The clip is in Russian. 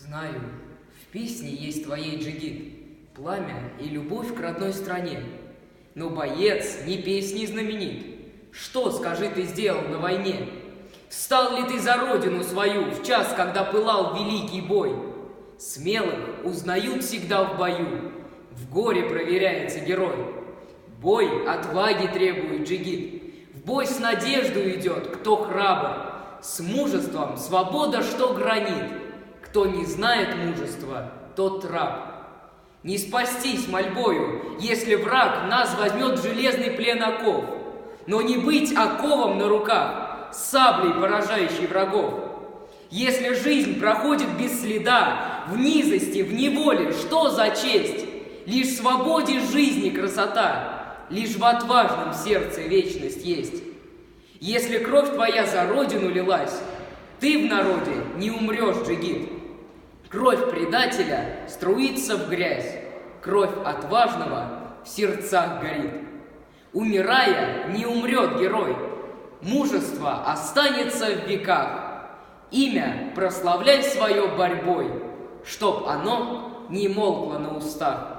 Знаю, в песне есть твоей, Джигит, пламя и любовь к родной стране. Но боец ни песни знаменит. Что, скажи, ты сделал на войне? Встал ли ты за родину свою в час, когда пылал великий бой? Смелых узнают всегда в бою, в горе проверяется герой. Бой отваги требует, Джигит, в бой с надеждой идет, кто храбр, с мужеством свобода, что гранит. Кто не знает мужества, тот раб. Не спастись мольбою, если враг нас возьмет в железный плен оков, но не быть оковом на руках, саблей поражающей врагов. Если жизнь проходит без следа, в низости, в неволе, что за честь? Лишь в свободе жизни красота, лишь в отважном сердце вечность есть. Если кровь твоя за родину лилась, ты в народе не умрешь, Джигит. Кровь предателя струится в грязь, кровь отважного в сердцах горит. Умирая, не умрет герой, мужество останется в веках. Имя прославляй свое борьбой, чтоб оно не молкло на устах.